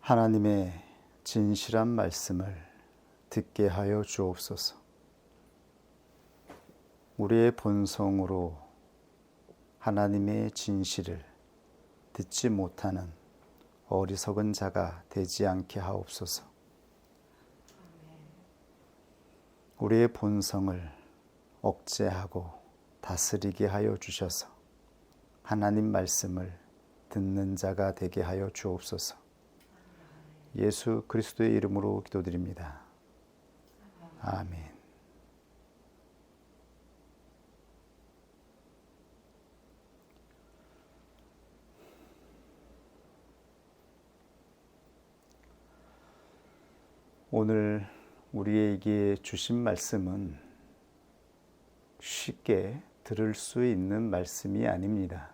하나님의 진실한 말씀을 듣게 하여 주옵소서. 우리의 본성으로 하나님의 진실을 듣지 못하는 어리석은 자가 되지 않게 하옵소서. 우리의 본성을 억제하고 다스리게 하여 주셔서 하나님 말씀을 듣는 자가 되게 하여 주옵소서. 예수 그리스도의 이름으로 기도드립니다. 아멘. 오늘 우리에게 주신 말씀은 쉽게 들을 수 있는 말씀이 아닙니다.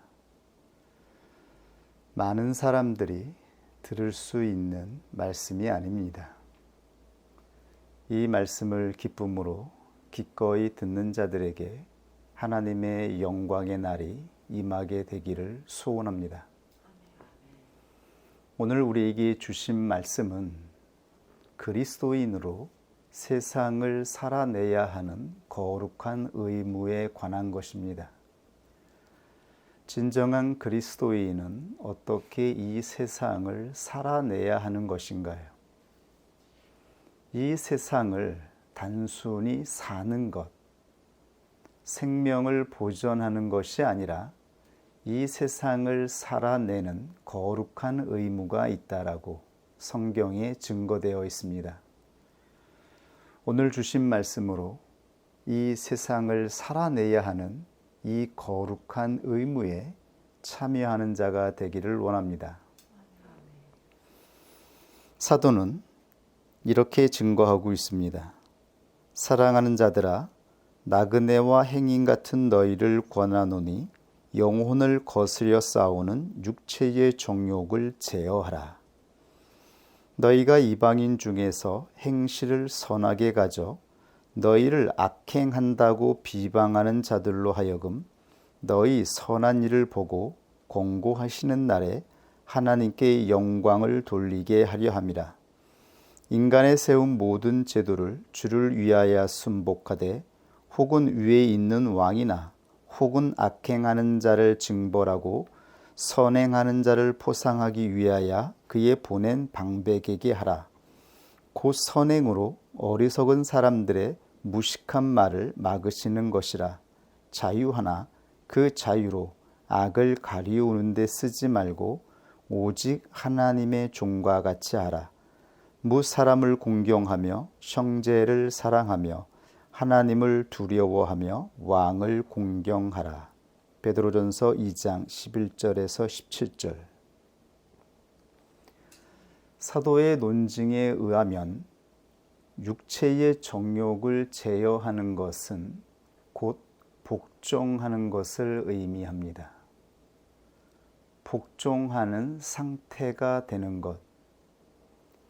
많은 사람들이 들을 수 있는 말씀이 아닙니다. 이 말씀을 기쁨으로 기꺼이 듣는 자들에게 하나님의 영광의 날이 임하게 되기를 소원합니다. 오늘 우리에게 주신 말씀은 그리스도인으로 세상을 살아내야 하는 거룩한 의무에 관한 것입니다. 진정한 그리스도인은 어떻게 이 세상을 살아내야 하는 것인가요? 이 세상을 단순히 사는 것, 생명을 보존하는 것이 아니라 이 세상을 살아내는 거룩한 의무가 있다라고 성경에 증거되어 있습니다. 오늘 주신 말씀으로 이 세상을 살아내야 하는 이 거룩한 의무에 참여하는 자가 되기를 원합니다. 사도는 이렇게 증거하고 있습니다. 사랑하는 자들아, 나그네와 행인 같은 너희를 권하노니 영혼을 거스려 싸우는 육체의 정욕을 제어하라. 너희가 이방인 중에서 행실을 선하게 가져 너희를 악행한다고 비방하는 자들로 하여금 너희 선한 일을 보고 공고하시는 날에 하나님께 영광을 돌리게 하려 함이라. 인간의 세운 모든 제도를 주를 위하여 순복하되 혹은 위에 있는 왕이나 혹은 악행하는 자를 징벌하고 선행하는 자를 포상하기 위하여 그의 보낸 방백에게 하라. 곧 선행으로 어리석은 사람들의 무식한 말을 막으시는 것이라. 자유하나 그 자유로 악을 가리우는 데 쓰지 말고 오직 하나님의 종과 같이 하라. 무사람을 공경하며 형제를 사랑하며 하나님을 두려워하며 왕을 공경하라. 베드로전서 2장 11절에서 17절. 사도의 논증에 의하면 육체의 정욕을 제어하는 것은 곧 복종하는 것을 의미합니다. 복종하는 상태가 되는 것,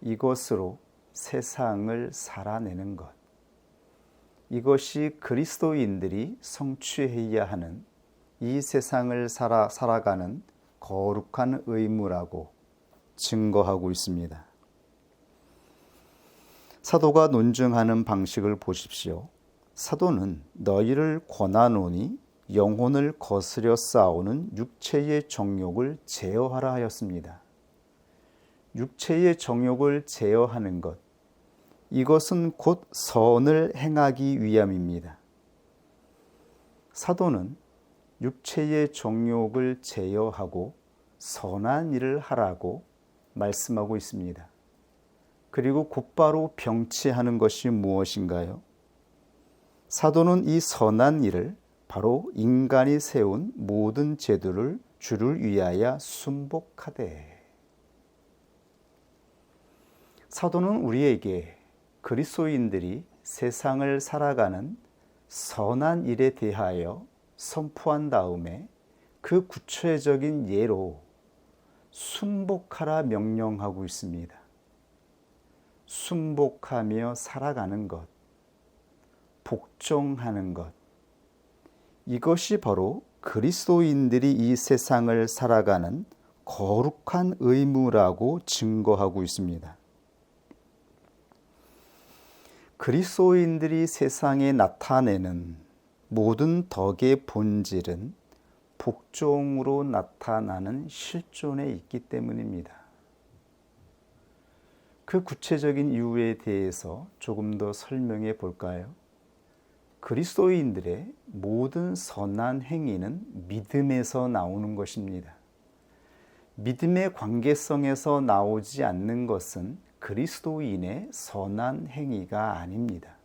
이것으로 세상을 살아내는 것, 이것이 그리스도인들이 성취해야 하는 이 세상을 살아가는 거룩한 의무라고 증거하고 있습니다. 사도가 논증하는 방식을 보십시오. 사도는 너희를 권하노니 영혼을 거스려 싸우는 육체의 정욕을 제어하라 하였습니다. 육체의 정욕을 제어하는 것, 이것은 곧 선을 행하기 위함입니다. 사도는 육체의 정욕을 제어하고 선한 일을 하라고 말씀하고 있습니다. 그리고 곧바로 병치하는 것이 무엇인가요? 사도는 이 선한 일을 바로 인간이 세운 모든 제도를 주를 위하여 순복하되. 사도는 우리에게 그리스도인들이 세상을 살아가는 선한 일에 대하여 선포한 다음에 그 구체적인 예로 순복하라 명령하고 있습니다. 순복하며 살아가는 것, 복종하는 것, 이것이 바로 그리스도인들이 이 세상을 살아가는 거룩한 의무라고 증거하고 있습니다. 그리스도인들이 세상에 나타내는 모든 덕의 본질은 복종으로 나타나는 실존에 있기 때문입니다. 그 구체적인 이유에 대해서 조금 더 설명해 볼까요? 그리스도인들의 모든 선한 행위는 믿음에서 나오는 것입니다. 믿음의 관계성에서 나오지 않는 것은 그리스도인의 선한 행위가 아닙니다.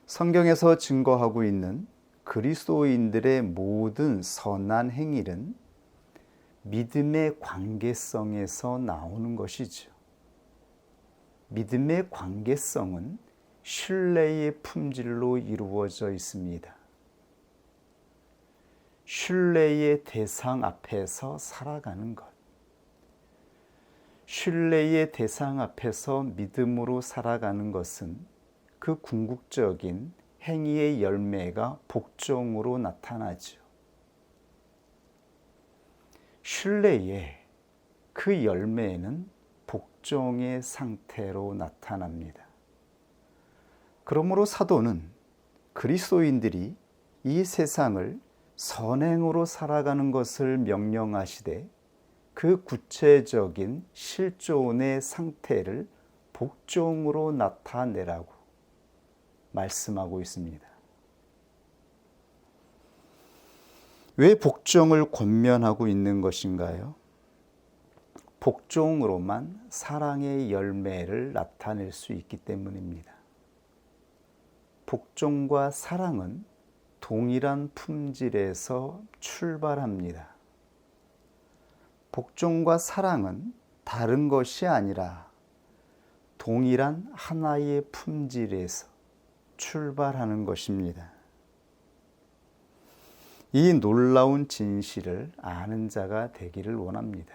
성경에서 증거하고 있는 그리스도인들의 모든 선한 행위는 믿음의 관계성에서 나오는 것이죠. 믿음의 관계성은 신뢰의 품질로 이루어져 있습니다. 신뢰의 대상 앞에서 살아가는 것. 신뢰의 대상 앞에서 믿음으로 살아가는 것은 그 궁극적인 행위의 열매가 복종으로 나타나죠. 신뢰의 그 열매는 복종의 상태로 나타납니다. 그러므로 사도는 그리스도인들이 이 세상을 선행으로 살아가는 것을 명령하시되 그 구체적인 실존의 상태를 복종으로 나타내라고 말씀하고 있습니다. 왜 복종을 권면하고 있는 것인가요? 복종으로만 사랑의 열매를 나타낼 수 있기 때문입니다. 복종과 사랑은 동일한 품질에서 출발합니다. 복종과 사랑은 다른 것이 아니라 동일한 하나의 품질에서 출발하는 것입니다. 이 놀라운 진실을 아는 자가 되기를 원합니다.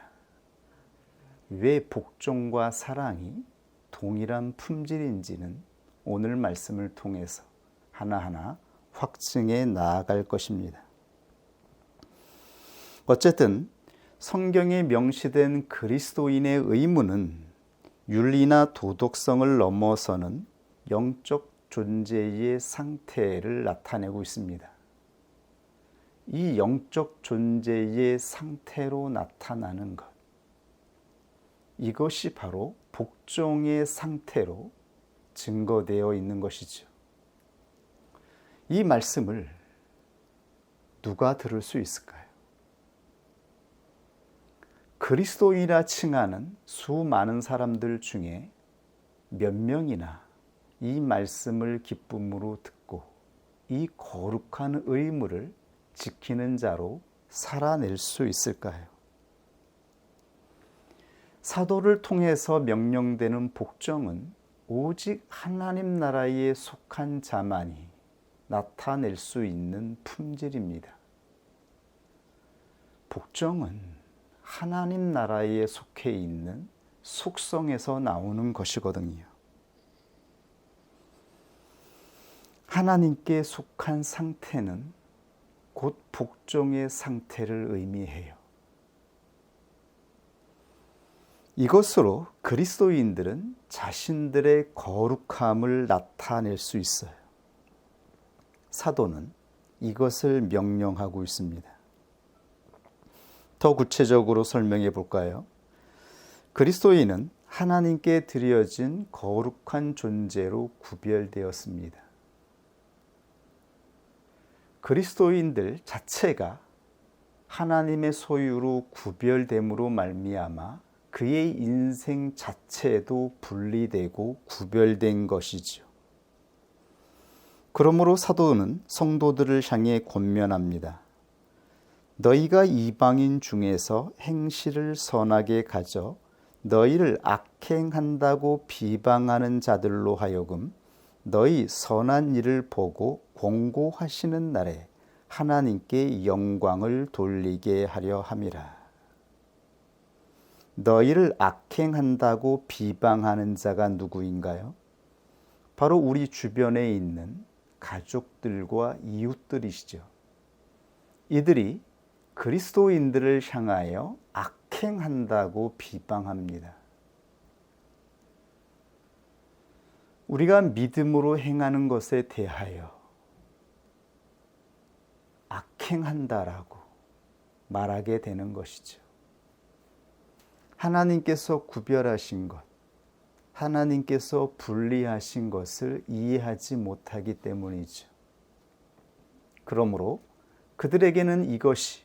왜 복종과 사랑이 동일한 품질인지는 오늘 말씀을 통해서 하나하나 확증해 나아갈 것입니다. 어쨌든 성경에 명시된 그리스도인의 의무는 윤리나 도덕성을 넘어서는 영적 존재의 상태를 나타내고 있습니다. 이 영적 존재의 상태로 나타나는 것, 이것이 바로 복종의 상태로 증거되어 있는 것이죠. 이 말씀을 누가 들을 수 있을까요? 그리스도인이라 칭하는 수많은 사람들 중에 몇 명이나 이 말씀을 기쁨으로 듣고 이 거룩한 의무를 지키는 자로 살아낼 수 있을까요? 사도를 통해서 명령되는 복종은 오직 하나님 나라에 속한 자만이 나타낼 수 있는 품질입니다. 복종은 하나님 나라에 속해 있는 속성에서 나오는 것이거든요. 하나님께 속한 상태는 곧 복종의 상태를 의미해요. 이것으로 그리스도인들은 자신들의 거룩함을 나타낼 수 있어요. 사도는 이것을 명령하고 있습니다. 더 구체적으로 설명해 볼까요? 그리스도인은 하나님께 드려진 거룩한 존재로 구별되었습니다. 그리스도인들 자체가 하나님의 소유로 구별됨으로 말미암아 그의 인생 자체도 분리되고 구별된 것이죠. 그러므로 사도는 성도들을 향해 권면합니다. 너희가 이방인 중에서 행실을 선하게 가져 너희를 악행한다고 비방하는 자들로 하여금 너희 선한 일을 보고 공고하시는 날에 하나님께 영광을 돌리게 하려 함이라. 너희를 악행한다고 비방하는 자가 누구인가요? 바로 우리 주변에 있는 가족들과 이웃들이시죠. 이들이 그리스도인들을 향하여 악행한다고 비방합니다. 우리가 믿음으로 행하는 것에 대하여 악행한다라고 말하게 되는 것이죠. 하나님께서 구별하신 것, 하나님께서 분리하신 것을 이해하지 못하기 때문이죠. 그러므로 그들에게는 이것이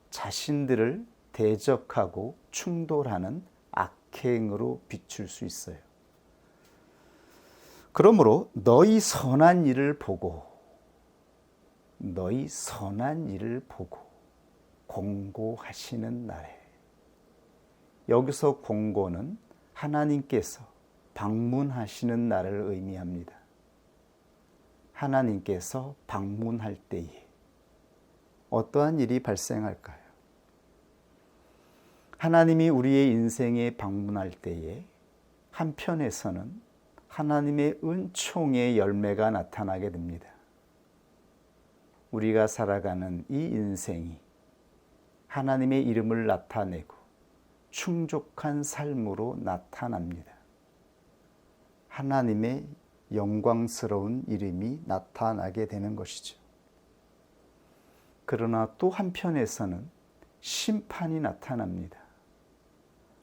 자신들을 대적하고 충돌하는 악행으로 비출 수 있어요. 그러므로 너희 선한 일을 보고 공고하시는 날에, 여기서 공고는 하나님께서 방문하시는 날을 의미합니다. 하나님께서 방문할 때에 어떠한 일이 발생할까요? 하나님이 우리의 인생에 방문할 때에 한편에서는 하나님의 은총의 열매가 나타나게 됩니다. 우리가 살아가는 이 인생이 하나님의 이름을 나타내고 충족한 삶으로 나타납니다. 하나님의 영광스러운 이름이 나타나게 되는 것이죠. 그러나 또 한편에서는 심판이 나타납니다.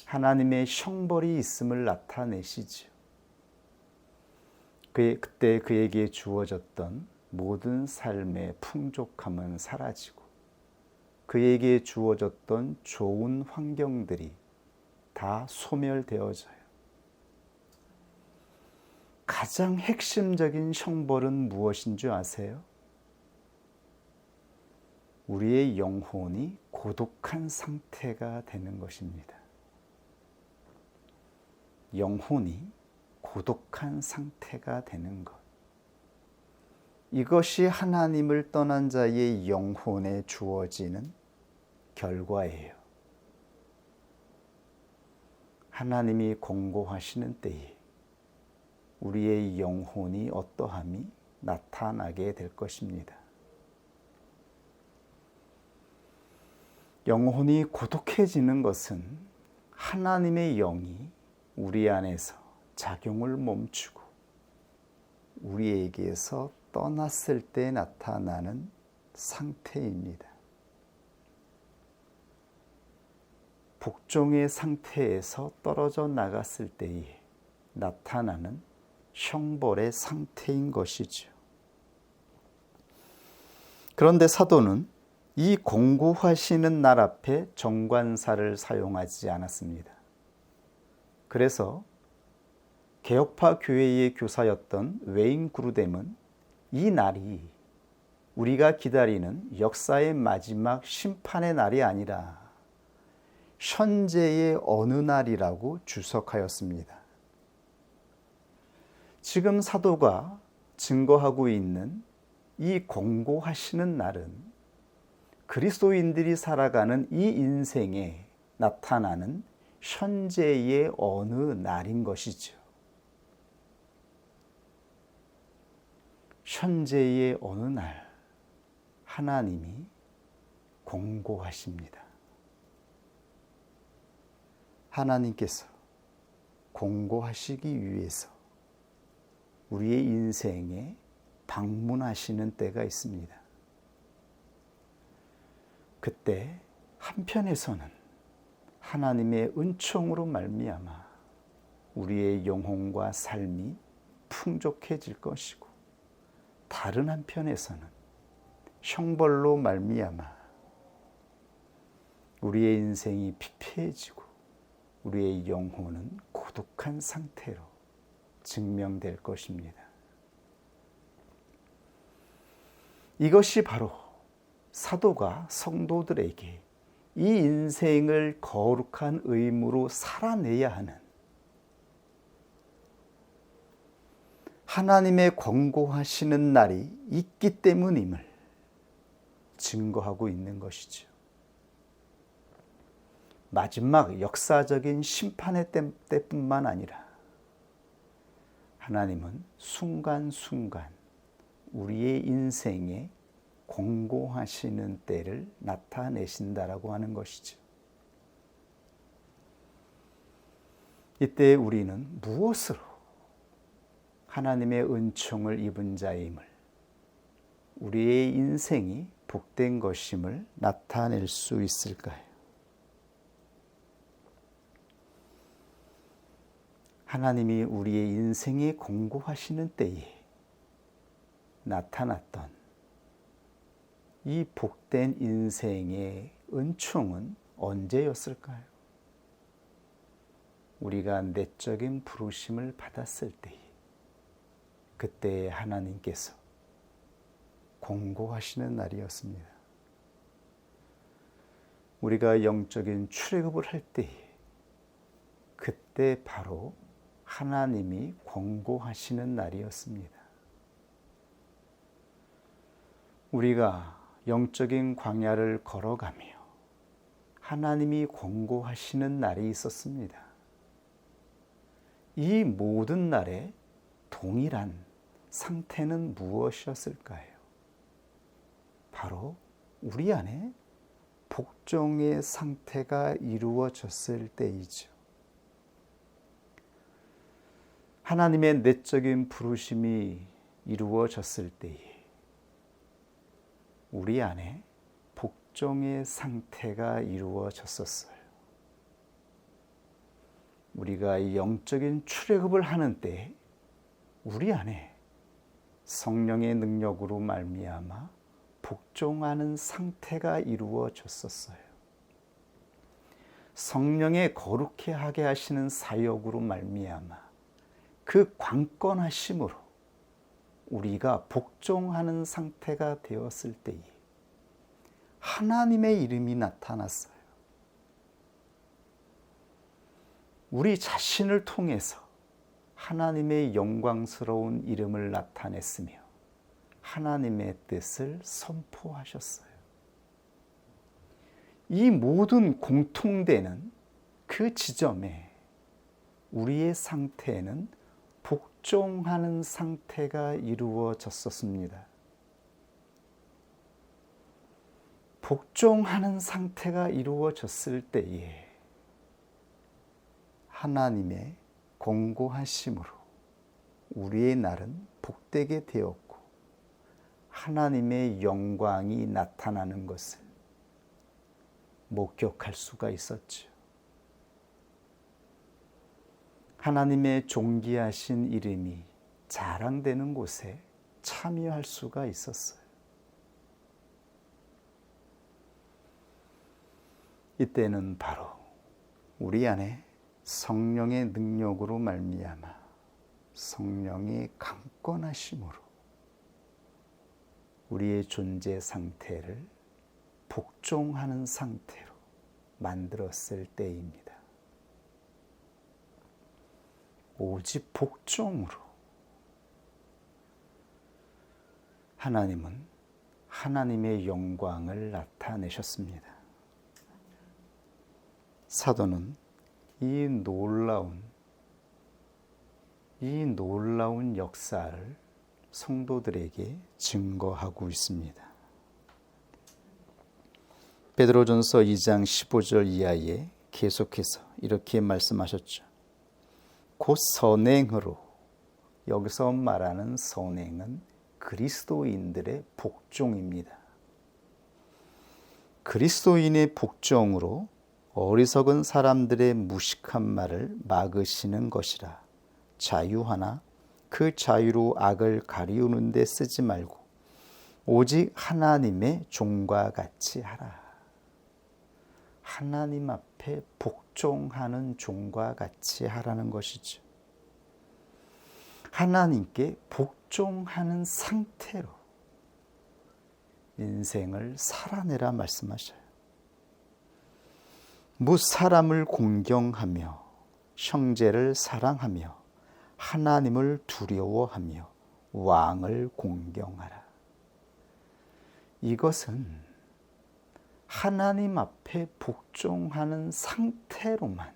하나님의 형벌이 있음을 나타내시죠. 그때 그에게 주어졌던 모든 삶의 풍족함은 사라지고 그에게 주어졌던 좋은 환경들이 다 소멸되어져요. 가장 핵심적인 형벌은 무엇인 줄 아세요? 우리의 영혼이 고독한 상태가 되는 것입니다. 영혼이 고독한 상태가 되는 것. 이것이 하나님을 떠난 자의 영혼에 주어지는 결과예요. 하나님이 공고하시는 때에 우리의 영혼이 어떠함이 나타나게 될 것입니다. 영혼이 고독해지는 것은 하나님의 영이 우리 안에서 작용을 멈추고 우리에게서 떠났을 때 나타나는 상태입니다. 복종의 상태에서 떨어져 나갔을 때에 나타나는 형벌의 상태인 것이죠. 그런데 사도는 이 공고하시는 날 앞에 정관사를 사용하지 않았습니다. 그래서 개혁파 교회의 교사였던 웨인 그루뎀은 이 날이 우리가 기다리는 역사의 마지막 심판의 날이 아니라 현재의 어느 날이라고 주석하였습니다. 지금 사도가 증거하고 있는 이 공고하시는 날은 그리스도인들이 살아가는 이 인생에 나타나는 현재의 어느 날인 것이죠. 현재의 어느 날 하나님이 공고하십니다. 하나님께서 공고하시기 위해서 우리의 인생에 방문하시는 때가 있습니다. 그때 한편에서는 하나님의 은총으로 말미암아 우리의 영혼과 삶이 풍족해질 것이고, 다른 한편에서는 형벌로 말미암아 우리의 인생이 피폐해지고 우리의 영혼은 고독한 상태로 증명될 것입니다. 이것이 바로 사도가 성도들에게 이 인생을 거룩한 의무로 살아내야 하는 하나님의 권고하시는 날이 있기 때문임을 증거하고 있는 것이죠. 마지막 역사적인 심판의 때뿐만 아니라 하나님은 순간순간 우리의 인생에 공고하시는 때를 나타내신다라고 하는 것이죠. 이때 우리는 무엇으로 하나님의 은총을 입은 자임을, 우리의 인생이 복된 것임을 나타낼 수 있을까요? 하나님이 우리의 인생에 공고하시는 때에 나타났던 이 복된 인생의 은총은 언제였을까요? 우리가 내적인 부르심을 받았을 때에, 그때 하나님께서 공고하시는 날이었습니다. 우리가 영적인 출애굽을 할 때에, 그때 바로 하나님이 공고하시는 날이었습니다. 우리가 영적인 광야를 걸어가며 하나님이 공고하시는 날이 있었습니다. 이 모든 날에 동일한 상태는 무엇이었을까요? 바로 우리 안에 복종의 상태가 이루어졌을 때이죠. 하나님의 내적인 부르심이 이루어졌을 때에 우리 안에 복종의 상태가 이루어졌었어요. 우리가 영적인 출애굽을 하는 때 우리 안에 성령의 능력으로 말미암아 복종하는 상태가 이루어졌었어요. 성령의 거룩해 하게 하시는 사역으로 말미암아 그 관건하심으로 우리가 복종하는 상태가 되었을 때에 하나님의 이름이 나타났어요. 우리 자신을 통해서 하나님의 영광스러운 이름을 나타냈으며 하나님의 뜻을 선포하셨어요. 이 모든 공통되는 그 지점에 우리의 상태에는 복종하는 상태가 이루어졌었습니다. 복종하는 상태가 이루어졌을 때에 하나님의 공고하심으로 우리의 날은 복되게 되었고 하나님의 영광이 나타나는 것을 목격할 수가 있었죠. 하나님의 존귀하신 이름이 자랑되는 곳에 참여할 수가 있었어요. 이때는 바로 우리 안에 성령의 능력으로 말미암아 성령의 강권하심으로 우리의 존재 상태를 복종하는 상태로 만들었을 때입니다. 오직 복종으로 하나님은 하나님의 영광을 나타내셨습니다. 사도는 이 놀라운 역사를 성도들에게 증거하고 있습니다. 베드로전서 2장 15절 이하에 계속해서 이렇게 말씀하셨죠. 곧 선행으로, 여기서 말하는 선행은 그리스도인들의 복종입니다. 그리스도인의 복종으로 어리석은 사람들의 무식한 말을 막으시는 것이라. 자유하나 그 자유로 악을 가리우는 데 쓰지 말고 오직 하나님의 종과 같이 하라. 하나님 앞에 복종하는 종과 같이 하라는 것이죠. 하나님께 복종하는 상태로 인생을 살아내라 말씀하셔요. 무사람을 공경하며 형제를 사랑하며 하나님을 두려워하며 왕을 공경하라. 이것은 하나님 앞에 복종하는 상태로만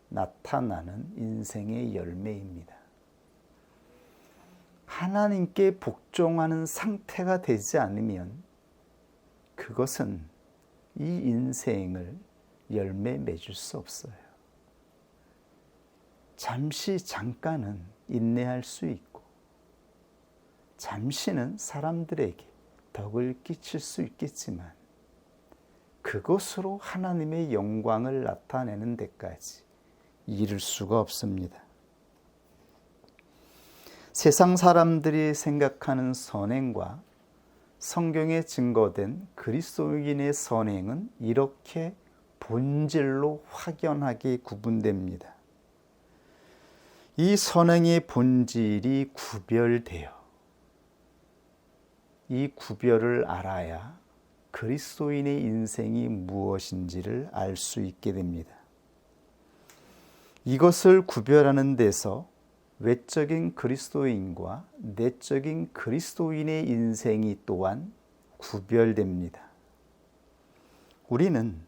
나타나는 인생의 열매입니다. 하나님께 복종하는 상태가 되지 않으면 그것은 이 인생을 열매 맺을 수 없어요. 잠깐은 인내할 수 있고, 잠시는 사람들에게 덕을 끼칠 수 있겠지만, 그것으로 하나님의 영광을 나타내는 데까지 이를 수가 없습니다. 세상 사람들이 생각하는 선행과 성경에 증거된 그리스도인의 선행은 이렇게 본질로 확연하게 구분됩니다. 이 선행의 본질이 구별되어 이 구별을 알아야 그리스도인의 인생이 무엇인지를 알 수 있게 됩니다. 이것을 구별하는 데서 외적인 그리스도인과 내적인 그리스도인의 인생이 또한 구별됩니다. 우리는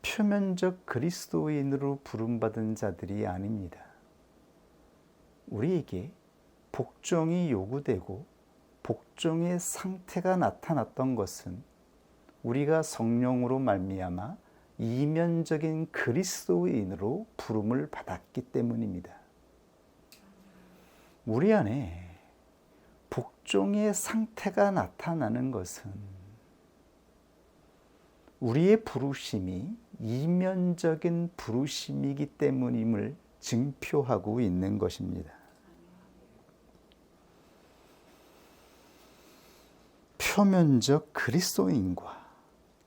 표면적 그리스도인으로 부름받은 자들이 아닙니다. 우리에게 복종이 요구되고 복종의 상태가 나타났던 것은 우리가 성령으로 말미암아 이면적인 그리스도인으로 부름을 받았기 때문입니다. 우리 안에 복종의 상태가 나타나는 것은 우리의 부르심이 이면적인 부르심이기 때문임을 증표하고 있는 것입니다. 표면적 그리스도인과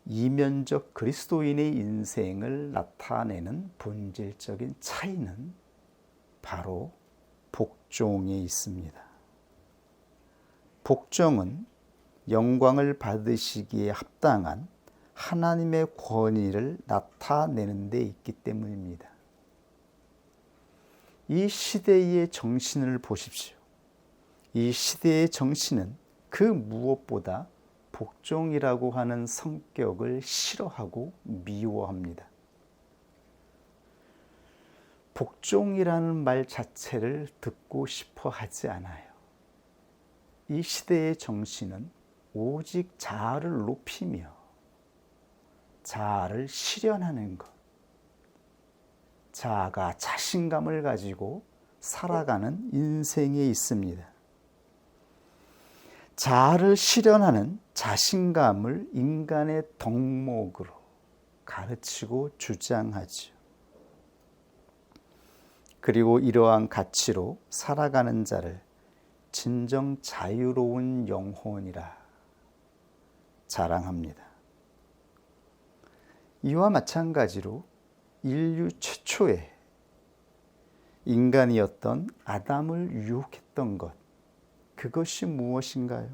이면적 그리스도인의 인생을 나타내는 본질적인 차이는 바로 복종에 있습니다. 복종은 영광을 받으시기에 합당한 하나님의 권위를 나타내는 데 있기 때문입니다. 이 시대의 정신을 보십시오. 이 시대의 정신은 그 무엇보다 복종이라고 하는 성격을 싫어하고 미워합니다. 복종이라는 말 자체를 듣고 싶어 하지 않아요. 이 시대의 정신은 오직 자아를 높이며 자아를 실현하는 것, 자아가 자신감을 가지고 살아가는 인생에 있습니다. 자아를 실현하는 자신감을 인간의 덕목으로 가르치고 주장하죠. 그리고 이러한 가치로 살아가는 자를 진정 자유로운 영혼이라 자랑합니다. 이와 마찬가지로 인류 최초의 인간이었던 아담을 유혹했던 것, 그것이 무엇인가요?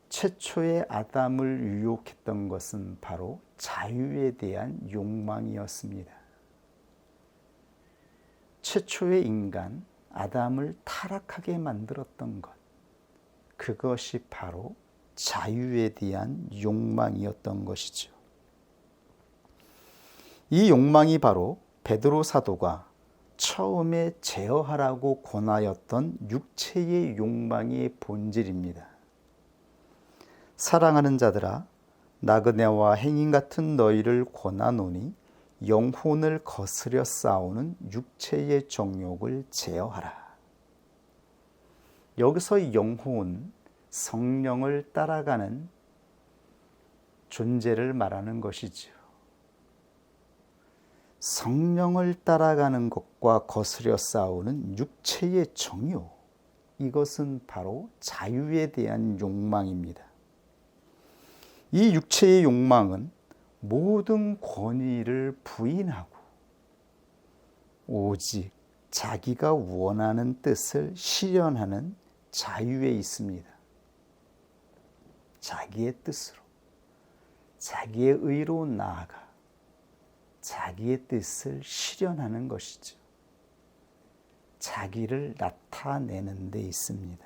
최초의 아담을 유혹했던 것은 바로 자유에 대한 욕망이었습니다. 최초의 인간 아담을 타락하게 만들었던 것, 그것이 바로 자유에 대한 욕망이었던 것이죠. 이 욕망이 바로 베드로 사도가 처음에 제어하라고 권하였던 육체의 욕망의 본질입니다. 사랑하는 자들아, 나그네와 행인 같은 너희를 권하노니 영혼을 거스려 싸우는 육체의 정욕을 제어하라. 여기서 영혼, 성령을 따라가는 존재를 말하는 것이지요. 성령을 따라가는 것과 거스려 싸우는 육체의 정욕, 이것은 바로 자유에 대한 욕망입니다. 이 육체의 욕망은 모든 권위를 부인하고 오직 자기가 원하는 뜻을 실현하는 자유에 있습니다. 자기의 뜻으로, 자기의 의로 나아가 자기의 뜻을 실현하는 것이죠. 자기를 나타내는 데 있습니다.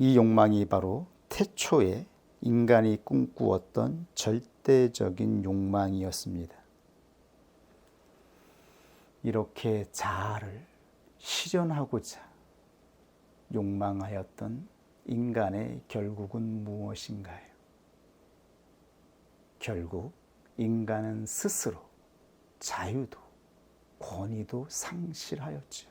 이 욕망이 바로 태초에 인간이 꿈꾸었던 절대적인 욕망이었습니다. 이렇게 자아를 실현하고자 욕망하였던 인간의 결국은 무엇인가요? 결국 인간은 스스로 자유도 권위도 상실하였지요.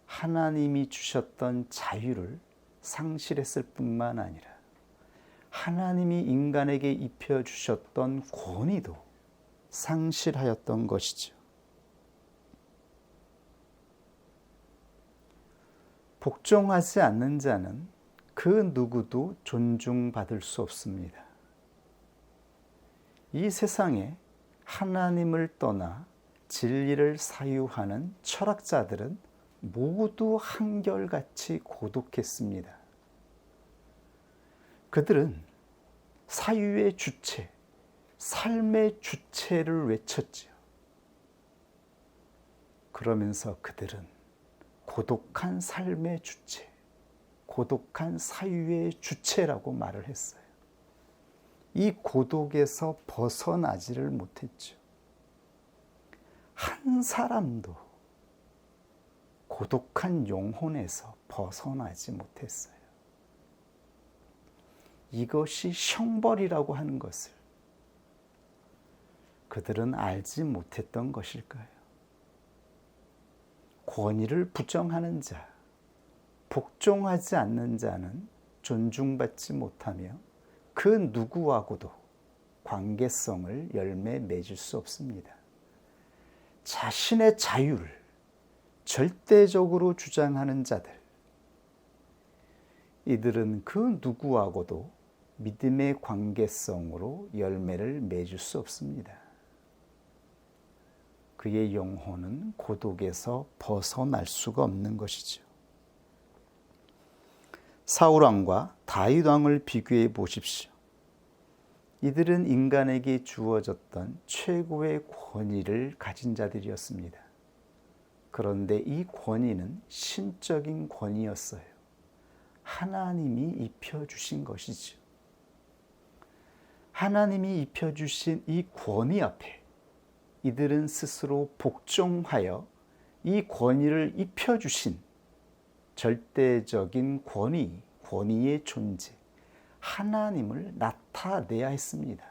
하나님이 주셨던 자유를 상실했을 뿐만 아니라 하나님이 인간에게 입혀주셨던 권위도 상실하였던 것이죠. 복종하지 않는 자는 그 누구도 존중받을 수 없습니다. 이 세상에 하나님을 떠나 진리를 사유하는 철학자들은 모두 한결같이 고독했습니다. 그들은 사유의 주체, 삶의 주체를 외쳤지요. 그러면서 그들은 고독한 삶의 주체, 고독한 사유의 주체라고 말을 했어요. 이 고독에서 벗어나지를 못했죠. 한 사람도 고독한 영혼에서 벗어나지 못했어요. 이것이 형벌이라고 하는 것을 그들은 알지 못했던 것일까요? 권위를 부정하는 자, 복종하지 않는 자는 존중받지 못하며 그 누구하고도 관계성을 열매 맺을 수 없습니다. 자신의 자유를 절대적으로 주장하는 자들, 이들은 그 누구하고도 믿음의 관계성으로 열매를 맺을 수 없습니다. 그의 영혼은 고독에서 벗어날 수가 없는 것이죠. 사울 왕과 다윗 왕을 비교해 보십시오. 이들은 인간에게 주어졌던 최고의 권위를 가진 자들이었습니다. 그런데 이 권위는 신적인 권위였어요. 하나님이 입혀주신 것이죠. 하나님이 입혀주신 이 권위 앞에 이들은 스스로 복종하여 이 권위를 입혀주신 절대적인 권위의 존재, 하나님을 나타내야 했습니다.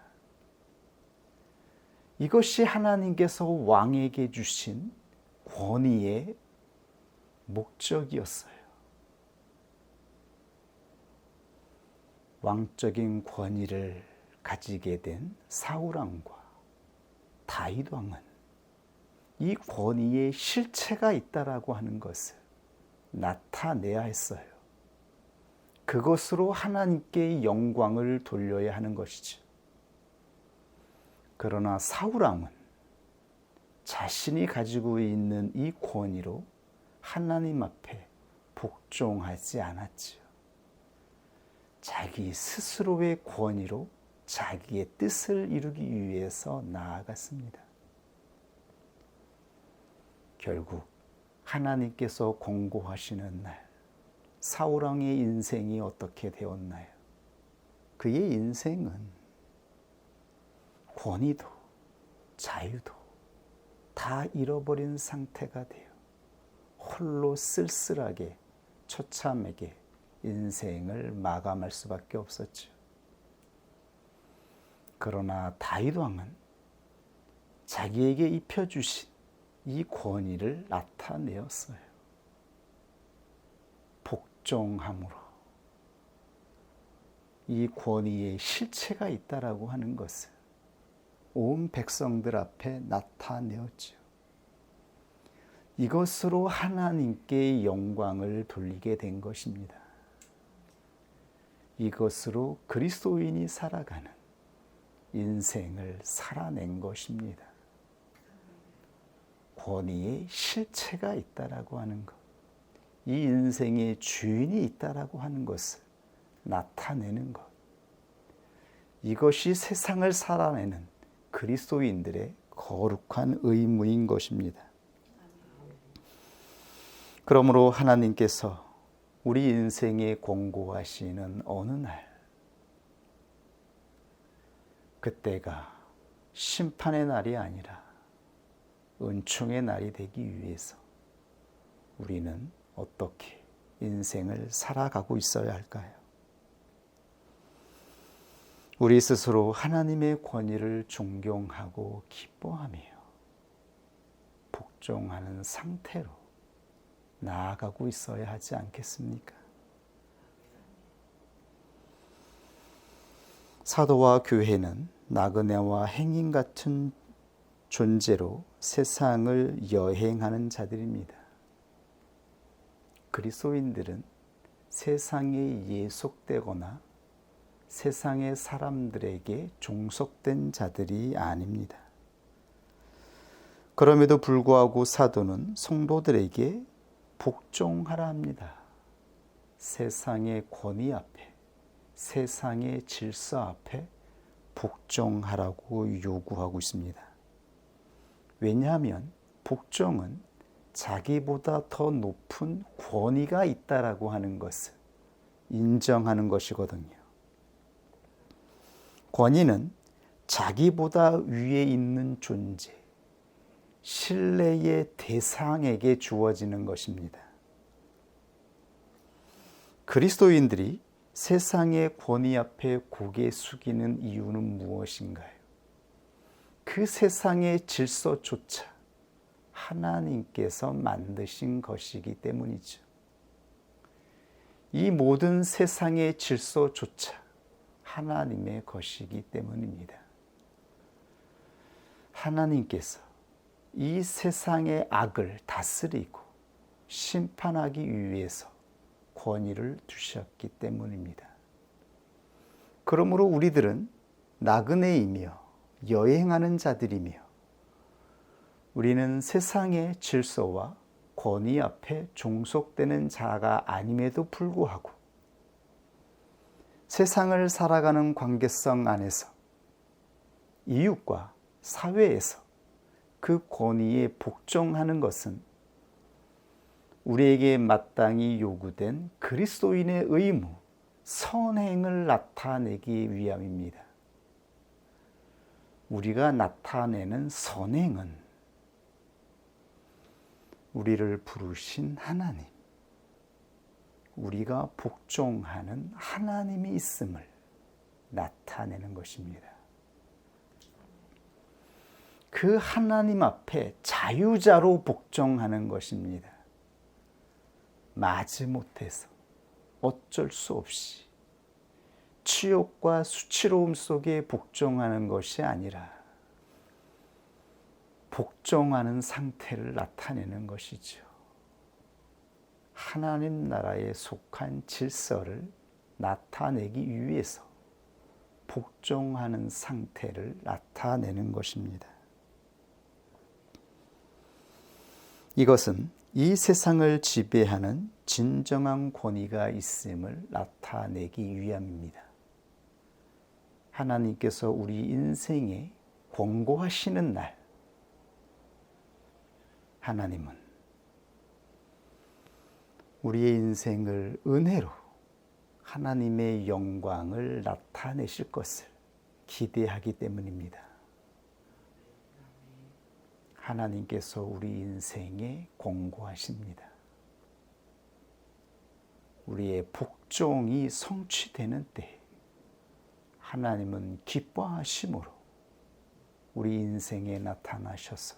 이것이 하나님께서 왕에게 주신 권위의 목적이었어요. 왕적인 권위를 가지게 된 사울 왕과 다윗 왕은 이 권위의 실체가 있다라고 하는 것을 나타내야 했어요. 그것으로 하나님께 영광을 돌려야 하는 것이죠. 그러나 사울 왕은 자신이 가지고 있는 이 권위로 하나님 앞에 복종하지 않았지요. 자기 스스로의 권위로 자기의 뜻을 이루기 위해서 나아갔습니다. 결국 하나님께서 공고하시는 날, 사울 왕의 인생이 어떻게 되었나요? 그의 인생은 권위도 자유도 다 잃어버린 상태가 되어 홀로 쓸쓸하게 처참하게 인생을 마감할 수밖에 없었죠. 그러나 다윗 왕은 자기에게 입혀주신 이 권위를 나타내었어요. 복종함으로 이 권위의 실체가 있다라고 하는 것을 온 백성들 앞에 나타내었죠. 이것으로 하나님께 영광을 돌리게 된 것입니다. 이것으로 그리스도인이 살아가는 인생을 살아낸 것입니다. 권위의 실체가 있다라고 하는 것, 이 인생의 주인이 있다라고 하는 것을 나타내는 것, 이것이 세상을 살아내는 그리스도인들의 거룩한 의무인 것입니다. 그러므로 하나님께서 우리 인생에 공고하시는 어느 날, 그때가 심판의 날이 아니라 은총의 날이 되기 위해서 우리는 어떻게 인생을 살아가고 있어야 할까요? 우리 스스로 하나님의 권위를 존경하고 기뻐하며 복종하는 상태로 나아가고 있어야 하지 않겠습니까? 사도와 교회는 나그네와 행인 같은 존재로 세상을 여행하는 자들입니다. 그리스도인들은 세상에 예속되거나 세상의 사람들에게 종속된 자들이 아닙니다. 그럼에도 불구하고 사도는 성도들에게 복종하라 합니다. 세상의 권위 앞에, 세상의 질서 앞에 복종하라고 요구하고 있습니다. 왜냐하면 복종은 자기보다 더 높은 권위가 있다라고 하는 것을 인정하는 것이거든요. 권위는 자기보다 위에 있는 존재, 신뢰의 대상에게 주어지는 것입니다. 그리스도인들이 세상의 권위 앞에 고개 숙이는 이유는 무엇인가요? 그 세상의 질서조차 하나님께서 만드신 것이기 때문이죠. 이 모든 세상의 질서조차 하나님의 것이기 때문입니다. 하나님께서 이 세상의 악을 다스리고 심판하기 위해서 권위를 주셨기 때문입니다. 그러므로 우리들은 나그네이며 여행하는 자들이며 우리는 세상의 질서와 권위 앞에 종속되는 자가 아님에도 불구하고 세상을 살아가는 관계성 안에서 이웃과 사회에서 그 권위에 복종하는 것은 우리에게 마땅히 요구된 그리스도인의 의무, 선행을 나타내기 위함입니다. 우리가 나타내는 선행은 우리를 부르신 하나님, 우리가 복종하는 하나님이 있음을 나타내는 것입니다. 그 하나님 앞에 자유자로 복종하는 것입니다. 마지못해서 어쩔 수 없이 치욕과 수치로움 속에 복종하는 것이 아니라 복종하는 상태를 나타내는 것이죠. 하나님 나라에 속한 질서를 나타내기 위해서 복종하는 상태를 나타내는 것입니다. 이것은 이 세상을 지배하는 진정한 권위가 있음을 나타내기 위함입니다. 하나님께서 우리 인생에 권고하시는 날, 하나님은 우리의 인생을 은혜로 하나님의 영광을 나타내실 것을 기대하기 때문입니다. 하나님께서 우리 인생에 권고하십니다. 우리의 복종이 성취되는 때 하나님은 기뻐하심으로 우리 인생에 나타나셔서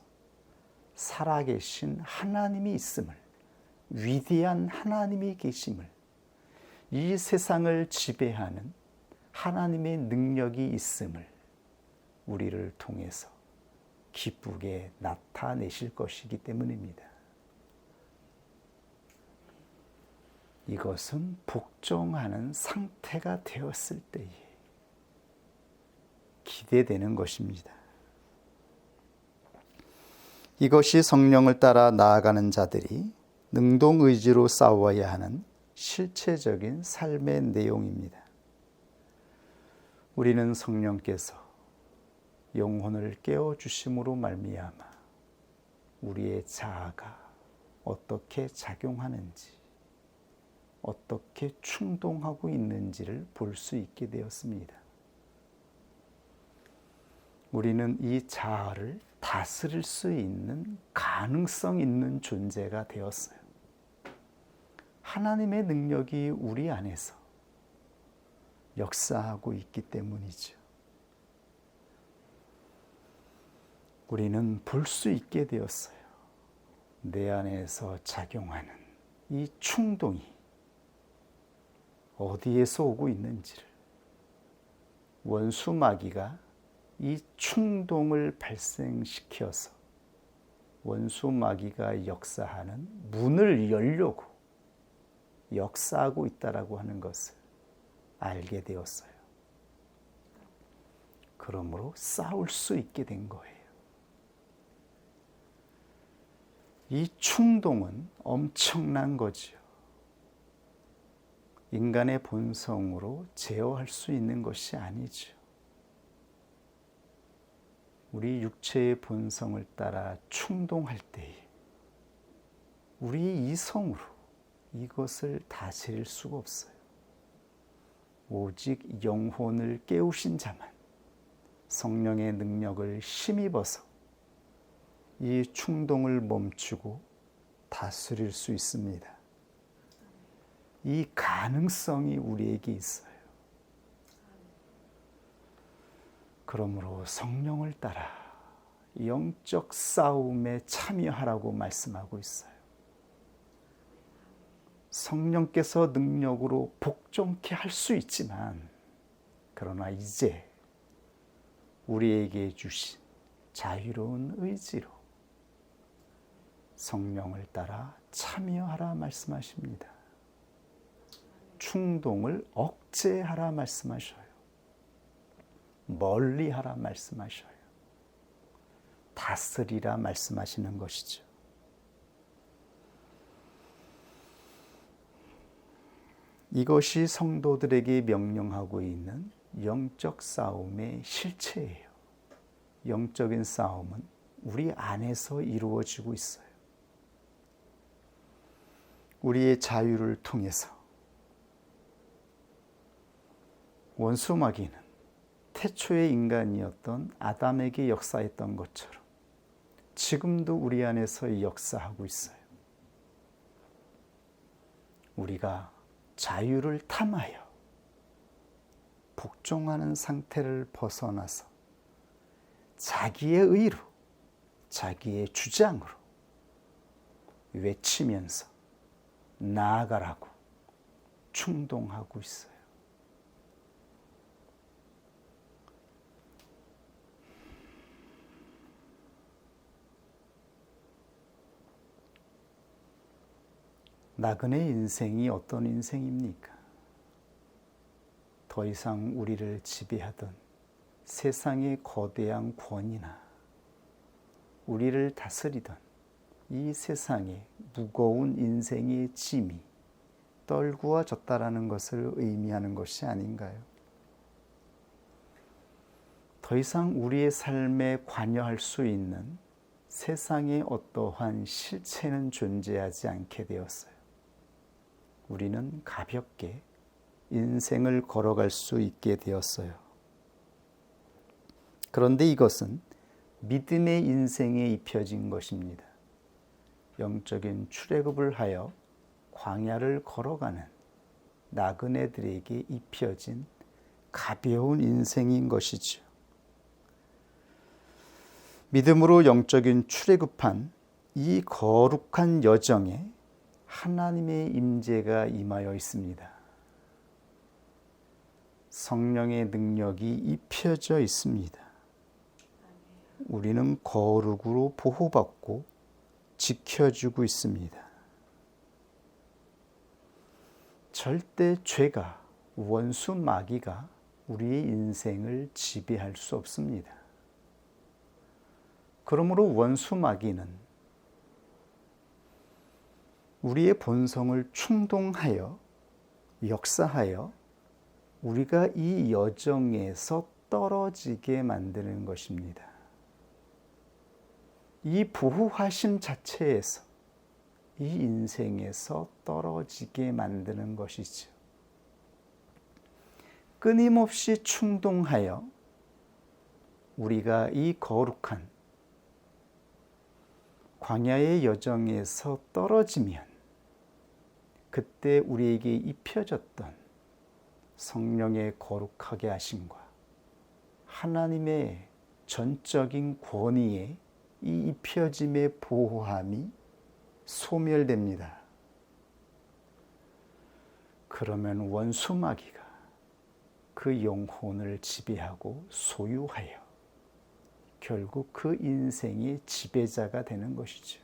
살아계신 하나님이 있음을, 위대한 하나님이 계심을, 이 세상을 지배하는 하나님의 능력이 있음을 우리를 통해서 기쁘게 나타내실 것이기 때문입니다. 이것은 복종하는 상태가 되었을 때에 기대되는 것입니다. 이것이 성령을 따라 나아가는 자들이 능동의지로 싸워야 하는 실체적인 삶의 내용입니다. 우리는 성령께서 영혼을 깨워주심으로 말미암아 우리의 자아가 어떻게 작용하는지, 어떻게 충동하고 있는지를 볼 수 있게 되었습니다. 우리는 이 자아를 다스릴 수 있는 가능성 있는 존재가 되었어요. 하나님의 능력이 우리 안에서 역사하고 있기 때문이죠. 우리는 볼 수 있게 되었어요. 내 안에서 작용하는 이 충동이 어디에서 오고 있는지를, 원수 마귀가 이 충동을 발생시켜서 원수 마귀가 역사하는 문을 열려고 역사하고 있다라고 하는 것을 알게 되었어요. 그러므로 싸울 수 있게 된 거예요. 이 충동은 엄청난 거지요. 인간의 본성으로 제어할 수 있는 것이 아니죠. 우리 육체의 본성을 따라 충동할 때에 우리 이성으로 이것을 다스릴 수가 없어요. 오직 영혼을 깨우신 자만 성령의 능력을 힘입어서 이 충동을 멈추고 다스릴 수 있습니다. 이 가능성이 우리에게 있어요. 그러므로 성령을 따라 영적 싸움에 참여하라고 말씀하고 있어요. 성령께서 능력으로 복종케 할 수 있지만, 그러나 이제 우리에게 주신 자유로운 의지로 성령을 따라 참여하라 말씀하십니다. 충동을 억제하라 말씀하셔요. 멀리하라 말씀하셔요. 다스리라 말씀하시는 것이죠. 이것이 성도들에게 명령하고 있는 영적 싸움의 실체예요. 영적인 싸움은 우리 안에서 이루어지고 있어요. 우리의 자유를 통해서 원수 마귀는 태초의 인간이었던 아담에게 역사했던 것처럼 지금도 우리 안에서 역사하고 있어요. 우리가 자유를 탐하여 복종하는 상태를 벗어나서 자기의 의로, 자기의 주장으로 외치면서 나아가라고 충동하고 있어요. 나그네 인생이 어떤 인생입니까? 더 이상 우리를 지배하던 세상의 거대한 권위나 우리를 다스리던 이 세상의 무거운 인생의 짐이 떨구어졌다라는 것을 의미하는 것이 아닌가요? 더 이상 우리의 삶에 관여할 수 있는 세상의 어떠한 실체는 존재하지 않게 되었어요. 우리는 가볍게 인생을 걸어갈 수 있게 되었어요. 그런데 이것은 믿음의 인생에 입혀진 것입니다. 영적인 출애굽을 하여 광야를 걸어가는 나그네들에게 입혀진 가벼운 인생인 것이죠. 믿음으로 영적인 출애굽한 이 거룩한 여정에 하나님의 임재가 임하여 있습니다. 성령의 능력이 입혀져 있습니다. 우리는 거룩으로 보호받고 지켜주고 있습니다. 절대 죄가, 원수 마귀가 우리의 인생을 지배할 수 없습니다. 그러므로 원수 마귀는 우리의 본성을 충동하여 역사하여 우리가 이 여정에서 떨어지게 만드는 것입니다. 이 보호하심 자체에서 이 인생에서 떨어지게 만드는 것이죠. 끊임없이 충동하여 우리가 이 거룩한 광야의 여정에서 떨어지면 그때 우리에게 입혀졌던 성령의 거룩하게 하심과 하나님의 전적인 권위에 이 입혀짐의 보호함이 소멸됩니다. 그러면 원수 마귀가 그 영혼을 지배하고 소유하여 결국 그 인생의 지배자가 되는 것이죠.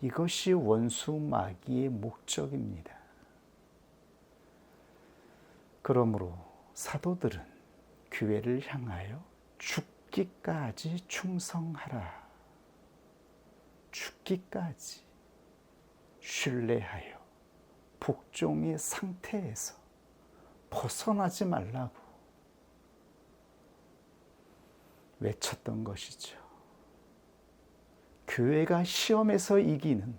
이것이 원수 마귀의 목적입니다. 그러므로 사도들은 교회를 향하여 죽기까지 충성하라. 죽기까지 신뢰하여 복종의 상태에서 벗어나지 말라고 외쳤던 것이죠. 교회가 시험에서 이기는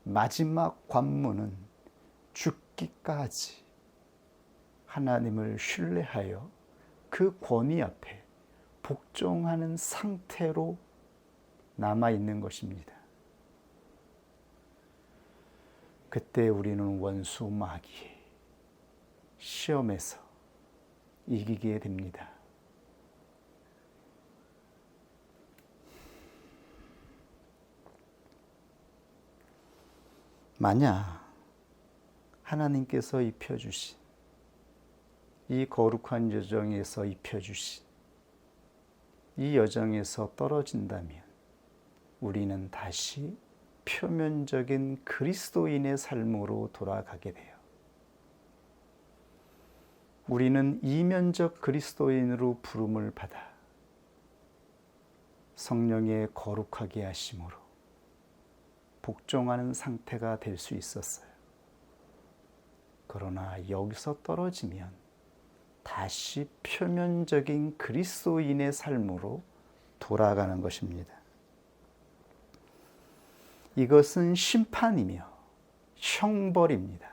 마지막 관문은 죽기까지 하나님을 신뢰하여 그 권위 앞에 복종하는 상태로 남아있는 것입니다. 그때 우리는 원수 마귀의 시험에서 이기게 됩니다. 만약 하나님께서 입혀주신 이 거룩한 여정에서 입혀주신 이 여정에서 떨어진다면 우리는 다시 표면적인 그리스도인의 삶으로 돌아가게 돼요. 우리는 이면적 그리스도인으로 부름을 받아 성령의 거룩하게 하심으로 복종하는 상태가 될 수 있었어요. 그러나 여기서 떨어지면 다시 표면적인 그리스도인의 삶으로 돌아가는 것입니다. 이것은 심판이며 형벌입니다.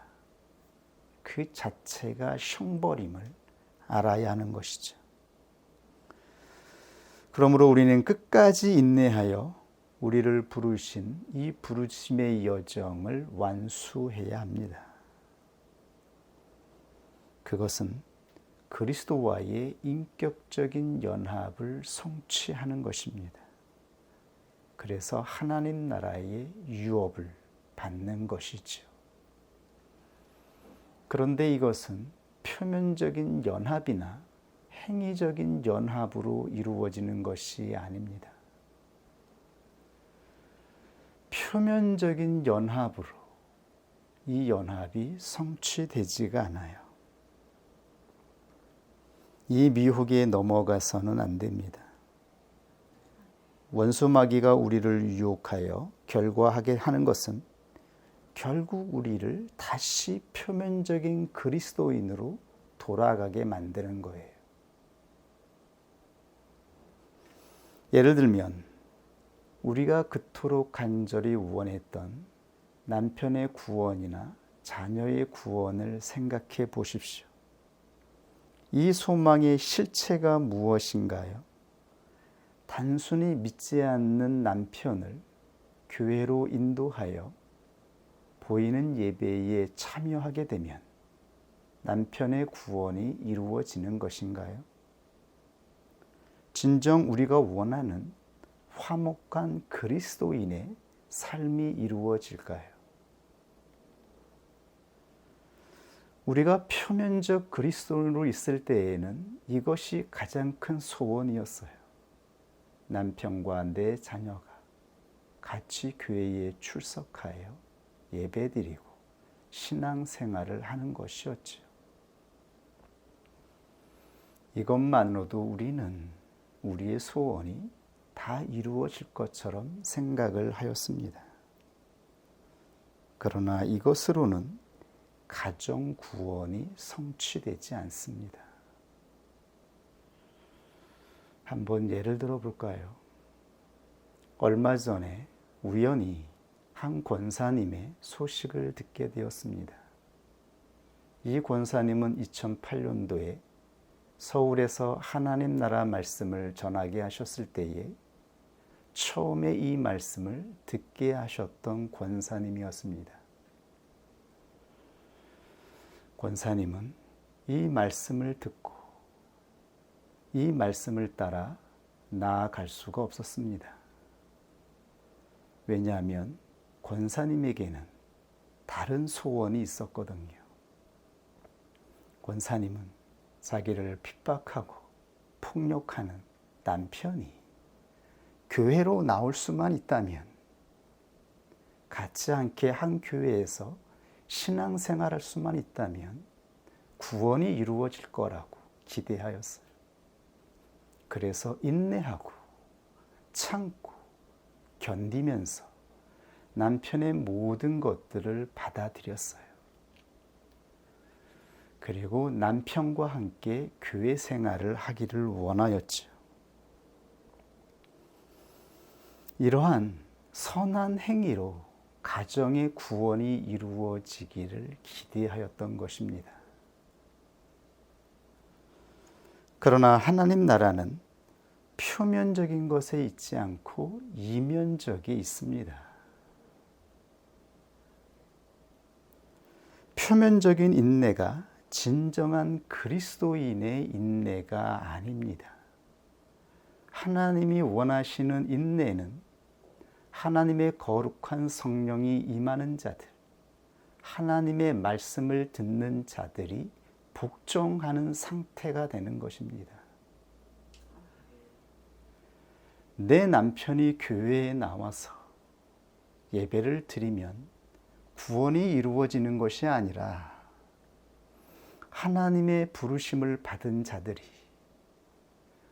그 자체가 형벌임을 알아야 하는 것이죠. 그러므로 우리는 끝까지 인내하여 우리를 부르신 이 부르심의 여정을 완수해야 합니다. 그것은 그리스도와의 인격적인 연합을 성취하는 것입니다. 그래서 하나님 나라의 유업을 받는 것이죠. 그런데 이것은 표면적인 연합이나 행위적인 연합으로 이루어지는 것이 아닙니다. 표면적인 연합으로 이 연합이 성취되지가 않아요. 이 미혹에 넘어가서는 안 됩니다. 원수 마귀가 우리를 유혹하여 결과하게 하는 것은 결국 우리를 다시 표면적인 그리스도인으로 돌아가게 만드는 거예요. 예를 들면 우리가 그토록 간절히 원했던 남편의 구원이나 자녀의 구원을 생각해 보십시오. 이 소망의 실체가 무엇인가요? 단순히 믿지 않는 남편을 교회로 인도하여 보이는 예배에 참여하게 되면 남편의 구원이 이루어지는 것인가요? 진정 우리가 원하는 화목한 그리스도인의 삶이 이루어질까요? 우리가 표면적 그리스도인으로 있을 때에는 이것이 가장 큰 소원이었어요. 남편과 내 자녀가 같이 교회에 출석하여 예배드리고 신앙생활을 하는 것이었죠. 이것만으로도 우리는 우리의 소원이 다 이루어질 것처럼 생각을 하였습니다. 그러나 이것으로는 가정 구원이 성취되지 않습니다. 한번 예를 들어 볼까요? 얼마 전에 우연히 한 권사님의 소식을 듣게 되었습니다. 이 권사님은 2008년도에 서울에서 하나님 나라 말씀을 전하게 하셨을 때에 처음에 이 말씀을 듣게 하셨던 권사님이었습니다. 권사님은 이 말씀을 듣고 이 말씀을 따라 나아갈 수가 없었습니다. 왜냐하면 권사님에게는 다른 소원이 있었거든요. 권사님은 자기를 핍박하고 폭력하는 남편이 교회로 나올 수만 있다면 같지 않게 한 교회에서 신앙생활할 수만 있다면 구원이 이루어질 거라고 기대하였어요. 그래서 인내하고 참고 견디면서 남편의 모든 것들을 받아들였어요. 그리고 남편과 함께 교회 생활을 하기를 원하였죠. 이러한 선한 행위로 가정의 구원이 이루어지기를 기대하였던 것입니다. 그러나 하나님 나라는 표면적인 것에 있지 않고 이면적에 있습니다. 표면적인 인내가 진정한 그리스도인의 인내가 아닙니다. 하나님이 원하시는 인내는 하나님의 거룩한 성령이 임하는 자들, 하나님의 말씀을 듣는 자들이 복종하는 상태가 되는 것입니다. 내 남편이 교회에 나와서 예배를 드리면 구원이 이루어지는 것이 아니라 하나님의 부르심을 받은 자들이,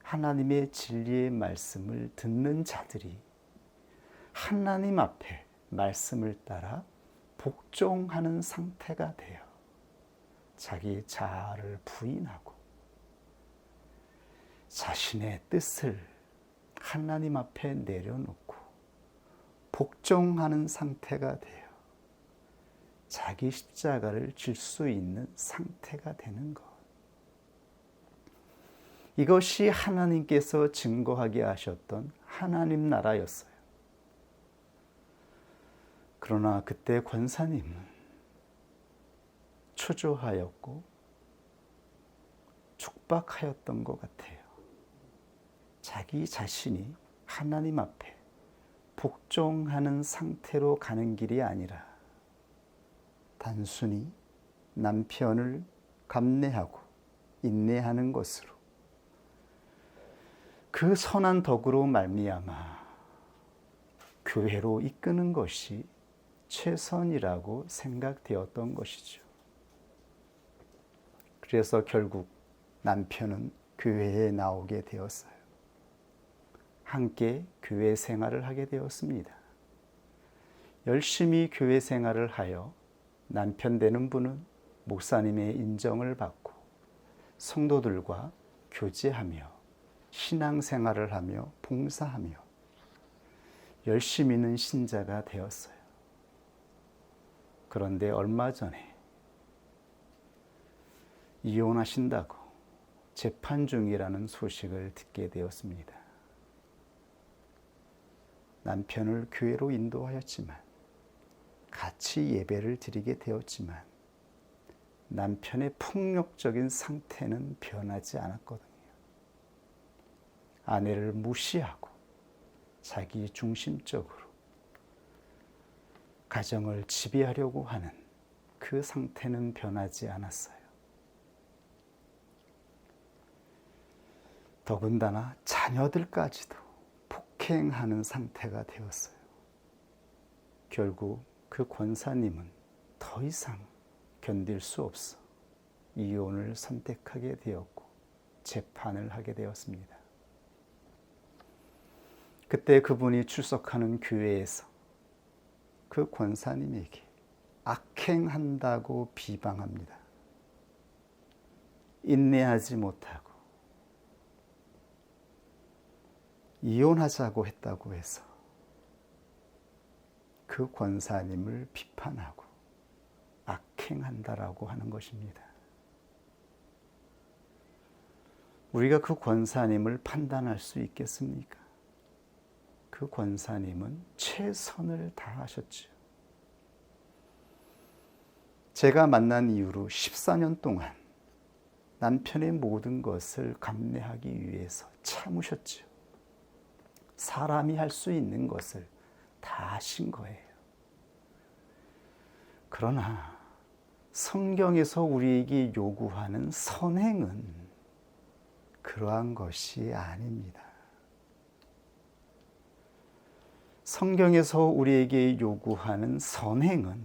하나님의 진리의 말씀을 듣는 자들이 하나님 앞에 말씀을 따라 복종하는 상태가 되어 자기 자아를 부인하고 자신의 뜻을 하나님 앞에 내려놓고 복종하는 상태가 되어 자기 십자가를 질 수 있는 상태가 되는 것. 이것이 하나님께서 증거하게 하셨던 하나님 나라였어요. 그러나 그때 권사님은 초조하였고 촉박하였던 것 같아요. 자기 자신이 하나님 앞에 복종하는 상태로 가는 길이 아니라 단순히 남편을 감내하고 인내하는 것으로 그 선한 덕으로 말미암아 교회로 이끄는 것이 최선이라고 생각되었던 것이죠. 그래서 결국 남편은 교회에 나오게 되었어요. 함께 교회 생활을 하게 되었습니다. 열심히 교회 생활을 하여 남편 되는 분은 목사님의 인정을 받고 성도들과 교제하며 신앙생활을 하며 봉사하며 열심히는 신자가 되었어요. 그런데 얼마 전에 이혼하신다고 재판 중이라는 소식을 듣게 되었습니다. 남편을 교회로 인도하였지만 같이 예배를 드리게 되었지만 남편의 폭력적인 상태는 변하지 않았거든요. 아내를 무시하고 자기 중심적으로 가정을 지배하려고 하는 그 상태는 변하지 않았어요. 더군다나 자녀들까지도 폭행하는 상태가 되었어요. 결국 그 권사님은 더 이상 견딜 수 없어 이혼을 선택하게 되었고 재판을 하게 되었습니다. 그때 그분이 출석하는 교회에서 그 권사님에게 악행한다고 비방합니다. 인내하지 못하고 이혼하자고 했다고 해서 그 권사님을 비판하고 악행한다라고 하는 것입니다. 우리가 그 권사님을 판단할 수 있겠습니까? 그 권사님은 최선을 다하셨지요. 제가 만난 이후로 14년 동안 남편의 모든 것을 감내하기 위해서 참으셨지요. 사람이 할 수 있는 것을 다 하신 거예요. 그러나 성경에서 우리에게 요구하는 선행은 그러한 것이 아닙니다. 성경에서 우리에게 요구하는 선행은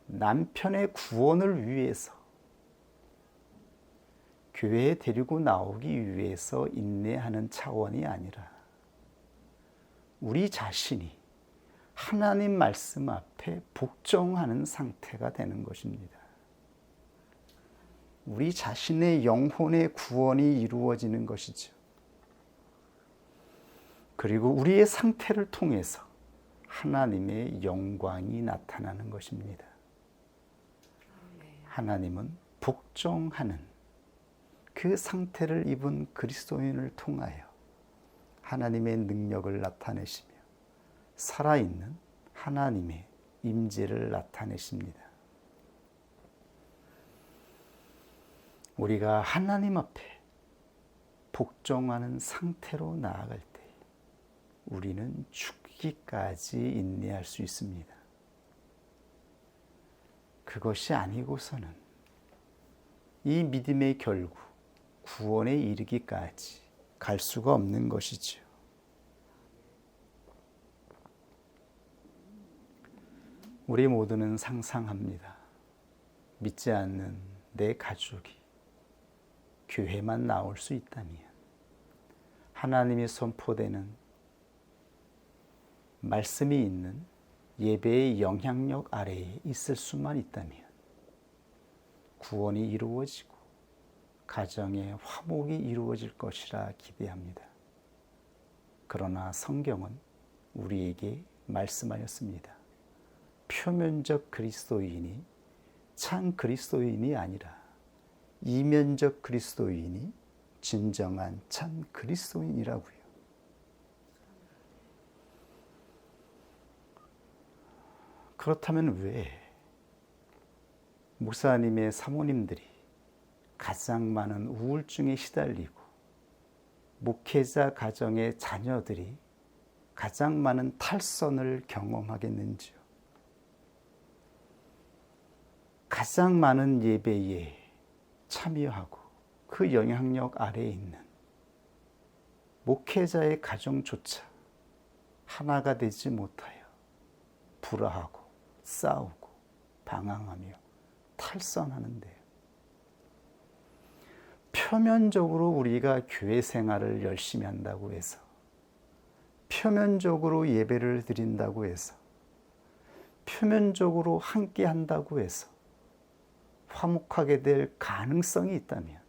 남편의 구원을 위해서, 교회에 데리고 나오기 위해서 인내하는 차원이 아니라 우리 자신이 하나님 말씀 앞에 복종하는 상태가 되는 것입니다. 우리 자신의 영혼의 구원이 이루어지는 것이죠. 그리고 우리의 상태를 통해서 하나님의 영광이 나타나는 것입니다. 하나님은 복종하는 그 상태를 입은 그리스도인을 통하여 하나님의 능력을 나타내시며 살아있는 하나님의 임재를 나타내십니다. 우리가 하나님 앞에 복종하는 상태로 나아갈 때 우리는 죽기까지 인내할 수 있습니다. 그것이 아니고서는 이 믿음의 결국 구원에 이르기까지 갈 수가 없는 것이지요. 우리 모두는 상상합니다. 믿지 않는 내 가족이 교회만 나올 수 있다면, 하나님이 선포되는 말씀이 있는 예배의 영향력 아래에 있을 수만 있다면 구원이 이루어지고 가정의 화목이 이루어질 것이라 기대합니다. 그러나 성경은 우리에게 말씀하였습니다. 표면적 그리스도인이 참 그리스도인이 아니라 이면적 그리스도인이 진정한 참 그리스도인이라고요. 그렇다면 왜 목사님의 사모님들이 가장 많은 우울증에 시달리고 목회자 가정의 자녀들이 가장 많은 탈선을 경험하겠는지요? 가장 많은 예배에 참여하고 그 영향력 아래에 있는 목회자의 가정조차 하나가 되지 못하여 불화하고 싸우고 방황하며 탈선하는데요. 표면적으로 우리가 교회 생활을 열심히 한다고 해서, 표면적으로 예배를 드린다고 해서, 표면적으로 함께 한다고 해서 화목하게 될 가능성이 있다면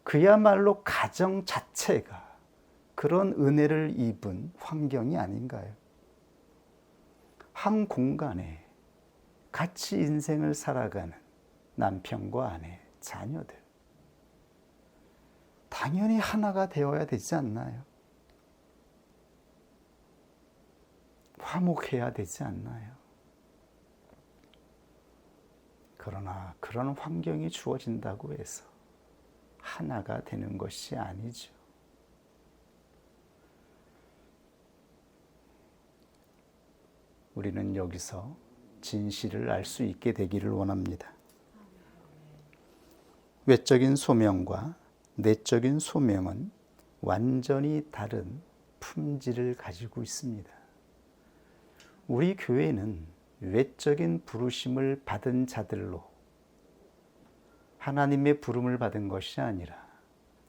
그야말로 가정 자체가 그런 은혜를 입은 환경이 아닌가요? 한 공간에 같이 인생을 살아가는 남편과 아내, 자녀들, 당연히 하나가 되어야 되지 않나요? 화목해야 되지 않나요? 그러나 그런 환경이 주어진다고 해서 하나가 되는 것이 아니죠. 우리는 여기서 진실을 알 수 있게 되기를 원합니다. 외적인 소명과 내적인 소명은 완전히 다른 품질을 가지고 있습니다. 우리 교회는 외적인 부르심을 받은 자들로 하나님의 부름을 받은 것이 아니라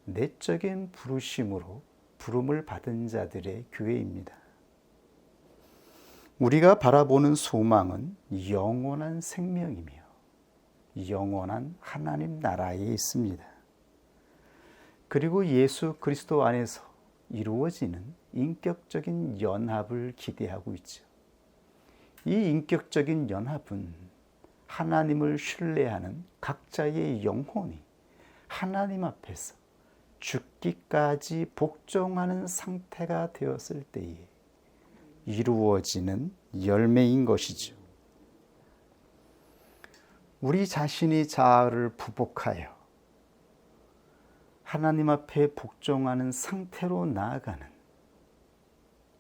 내적인 부르심으로 부름을 받은 자들의 교회입니다. 우리가 바라보는 소망은 영원한 생명이며 영원한 하나님 나라에 있습니다. 그리고 예수 그리스도 안에서 이루어지는 인격적인 연합을 기대하고 있죠. 이 인격적인 연합은 하나님을 신뢰하는 각자의 영혼이 하나님 앞에서 죽기까지 복종하는 상태가 되었을 때에 이루어지는 열매인 것이죠. 우리 자신이 자아를 부복하여 하나님 앞에 복종하는 상태로 나아가는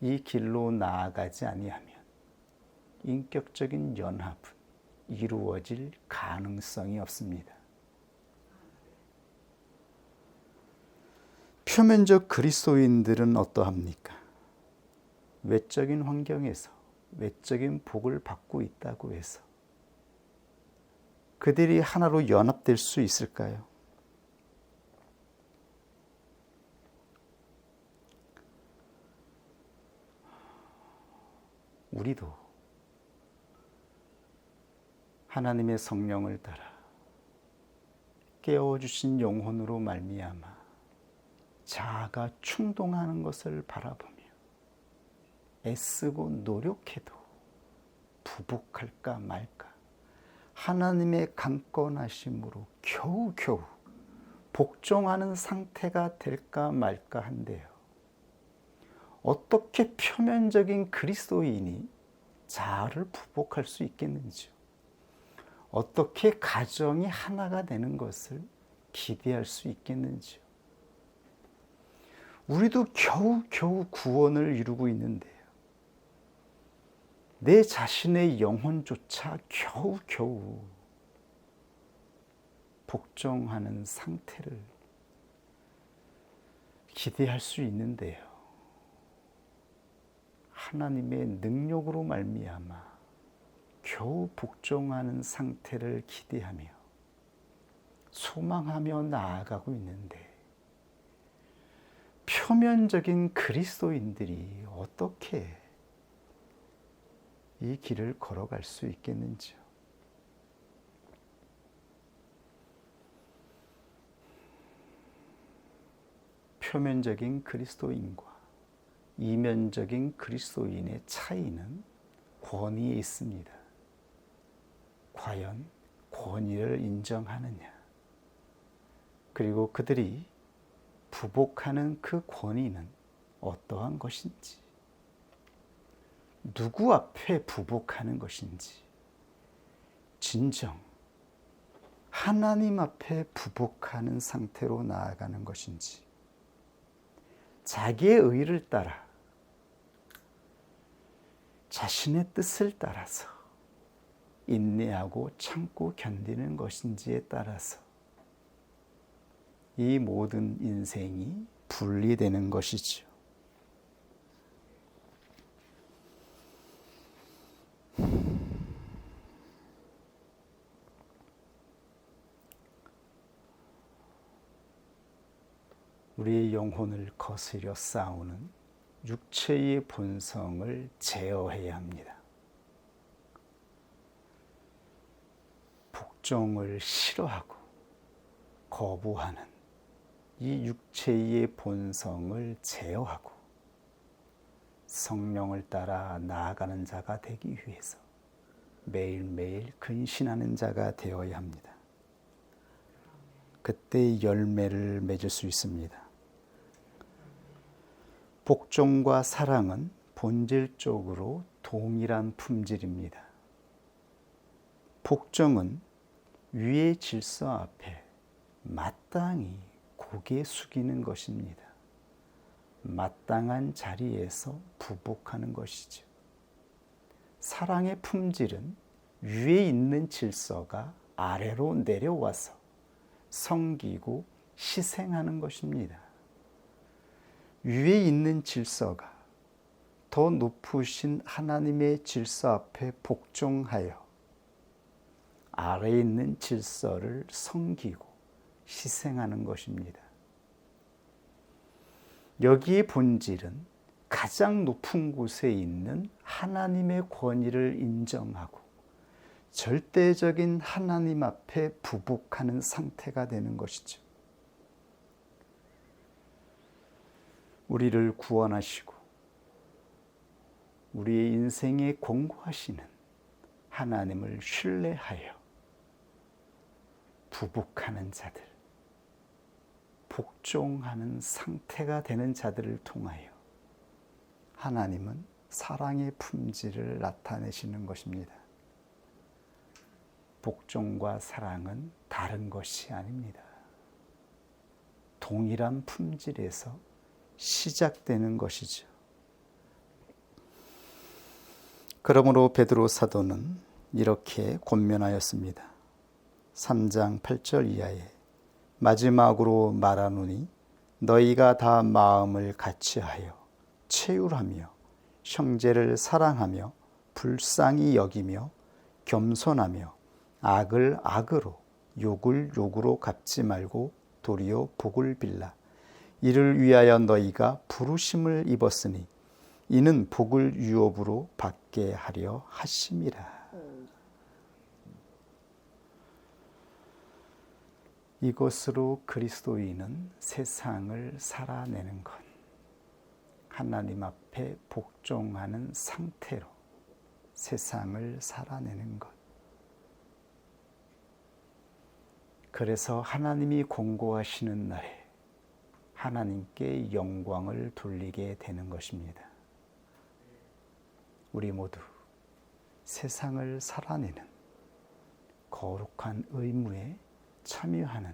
이 길로 나아가지 아니하면 인격적인 연합은 이루어질 가능성이 없습니다. 표면적 그리스도인들은 어떠합니까? 외적인 환경에서 외적인 복을 받고 있다고 해서 그들이 하나로 연합될 수 있을까요? 우리도 하나님의 성령을 따라 깨워주신 영혼으로 말미암아 자아가 충동하는 것을 바라보며 애쓰고 노력해도 부복할까 말까 하나님의 강권하심으로 겨우겨우 복종하는 상태가 될까 말까 한데요. 어떻게 표면적인 그리스도인이 자아를 부복할 수 있겠는지요? 어떻게 가정이 하나가 되는 것을 기대할 수 있겠는지요? 우리도 겨우겨우 구원을 이루고 있는데요. 내 자신의 영혼조차 겨우겨우 복종하는 상태를 기대할 수 있는데요. 하나님의 능력으로 말미암아 겨우 복종하는 상태를 기대하며 소망하며 나아가고 있는데 표면적인 그리스도인들이 어떻게 이 길을 걸어갈 수 있겠는지요? 표면적인 그리스도인과 이면적인 그리스도인의 차이는 권위에 있습니다. 과연 권위를 인정하느냐? 그리고 그들이 부복하는 그 권위는 어떠한 것인지, 누구 앞에 부복하는 것인지, 진정 하나님 앞에 부복하는 상태로 나아가는 것인지, 자기의 의를 따라 자신의 뜻을 따라서 인내하고 참고 견디는 것인지에 따라서 이 모든 인생이 분리되는 것이죠. 우리의 영혼을 거스려 싸우는 육체의 본성을 제어해야 합니다. 복종을 싫어하고 거부하는 이 육체의 본성을 제어하고 성령을 따라 나아가는 자가 되기 위해서 매일매일 근신하는 자가 되어야 합니다. 그때 열매를 맺을 수 있습니다. 복종과 사랑은 본질적으로 동일한 품질입니다. 복종은 위의 질서 앞에 마땅히 고개 숙이는 것입니다. 마땅한 자리에서 부복하는 것이죠. 사랑의 품질은 위에 있는 질서가 아래로 내려와서 섬기고 희생하는 것입니다. 위에 있는 질서가 더 높으신 하나님의 질서 앞에 복종하여 아래에 있는 질서를 섬기고 희생하는 것입니다. 여기의 본질은 가장 높은 곳에 있는 하나님의 권위를 인정하고 절대적인 하나님 앞에 부복하는 상태가 되는 것이죠. 우리를 구원하시고 우리의 인생에 공고하시는 하나님을 신뢰하여 부복하는 자들, 복종하는 상태가 되는 자들을 통하여 하나님은 사랑의 품질을 나타내시는 것입니다. 복종과 사랑은 다른 것이 아닙니다. 동일한 품질에서 시작되는 것이죠. 그러므로 베드로 사도는 이렇게 권면하였습니다. 3장 8절 이하에 마지막으로 말하노니 너희가 다 마음을 같이하여 체휼하며 형제를 사랑하며 불쌍히 여기며 겸손하며 악을 악으로 욕을 욕으로 갚지 말고 도리어 복을 빌라. 이를 위하여 너희가 부르심을 입었으니 이는 복을 유업으로 받게 하려 하심이라. 이것으로 그리스도인은 세상을 살아내는 것, 하나님 앞에 복종하는 상태로 세상을 살아내는 것. 그래서 하나님이 공고하시는 날에 하나님께 영광을 돌리게 되는 것입니다. 우리 모두 세상을 살아내는 거룩한 의무에 참여하는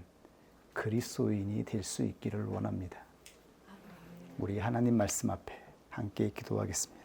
그리스도인이 될 수 있기를 원합니다. 우리 하나님 말씀 앞에 함께 기도하겠습니다.